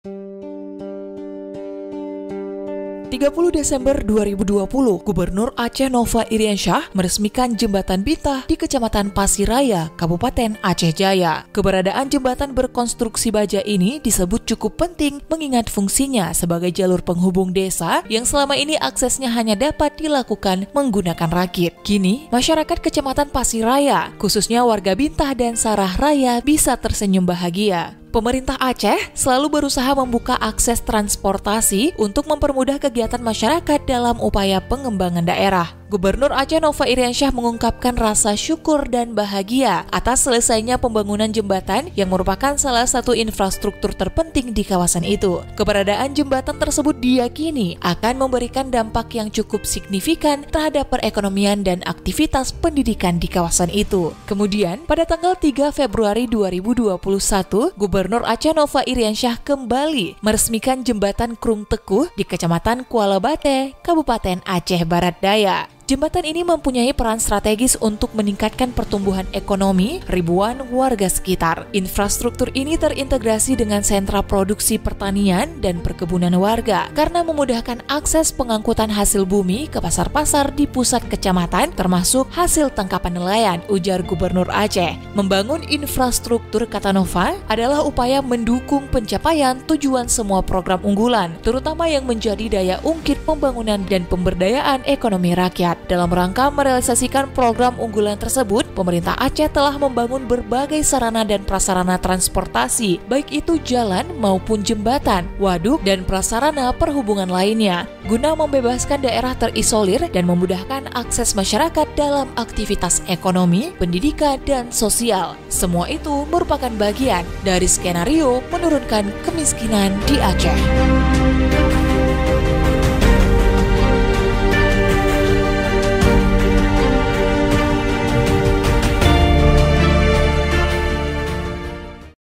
30 Desember 2020, Gubernur Aceh Nova Iriansyah meresmikan Jembatan Bintah di Kecamatan Pasiraya, Kabupaten Aceh Jaya. Keberadaan jembatan berkonstruksi baja ini disebut cukup penting mengingat fungsinya sebagai jalur penghubung desa yang selama ini aksesnya hanya dapat dilakukan menggunakan rakit. Kini, masyarakat Kecamatan Pasiraya, khususnya warga Bintah dan Sarah Raya bisa tersenyum bahagia. Pemerintah Aceh selalu berusaha membuka akses transportasi untuk mempermudah kegiatan masyarakat dalam upaya pengembangan daerah. Gubernur Aceh Nova Iriansyah mengungkapkan rasa syukur dan bahagia atas selesainya pembangunan jembatan yang merupakan salah satu infrastruktur terpenting di kawasan itu. Keberadaan jembatan tersebut diyakini akan memberikan dampak yang cukup signifikan terhadap perekonomian dan aktivitas pendidikan di kawasan itu. Kemudian, pada tanggal 3 Februari 2021, Gubernur Aceh Nova Iriansyah kembali meresmikan jembatan Krung Tekuh di Kecamatan Kuala Bate, Kabupaten Aceh Barat Daya. Jembatan ini mempunyai peran strategis untuk meningkatkan pertumbuhan ekonomi ribuan warga sekitar. Infrastruktur ini terintegrasi dengan sentra produksi pertanian dan perkebunan warga karena memudahkan akses pengangkutan hasil bumi ke pasar-pasar di pusat kecamatan termasuk hasil tangkapan nelayan, ujar Gubernur Aceh. Membangun infrastruktur, kata Nova, adalah upaya mendukung pencapaian tujuan semua program unggulan, terutama yang menjadi daya ungkit pembangunan dan pemberdayaan ekonomi rakyat. Dalam rangka merealisasikan program unggulan tersebut, pemerintah Aceh telah membangun berbagai sarana dan prasarana transportasi, baik itu jalan maupun jembatan, waduk, dan prasarana perhubungan lainnya, guna membebaskan daerah terisolir dan memudahkan akses masyarakat dalam aktivitas ekonomi, pendidikan, dan sosial. Semua itu merupakan bagian dari skenario menurunkan kemiskinan di Aceh.